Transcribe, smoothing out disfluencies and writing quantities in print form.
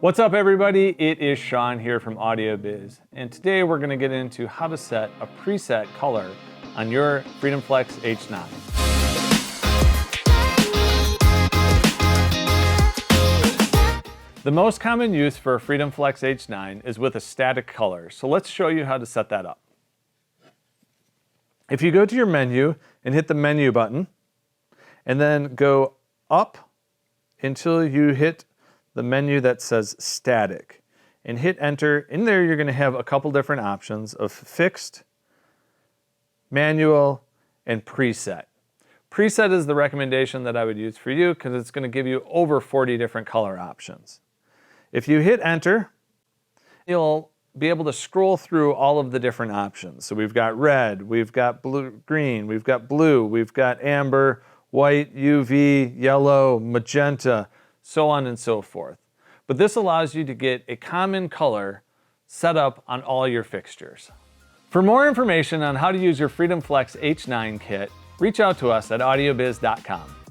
What's up everybody? It is Sean here from AudioBiz, and today we're going to get into how to set a preset color on your Freedom Flex H9. The most common use for a Freedom Flex H9 is with a static color, so let's show you how to set that up. If you go to your menu and hit the menu button, and then go up until you hit the menu that says static, and hit enter. In there you're going to have a couple different options of fixed, manual, and preset. Preset is the recommendation that I would use for you because it's going to give you over 40 different color options. If you hit enter, you'll be able to scroll through all of the different options. So we've got red, we've got blue, green, we've got blue, we've got amber, white, UV, yellow, magenta, so on and so forth. But this allows you to get a common color set up on all your fixtures. For more information on how to use your Freedom Flex H9 kit, reach out to us at audiobiz.com.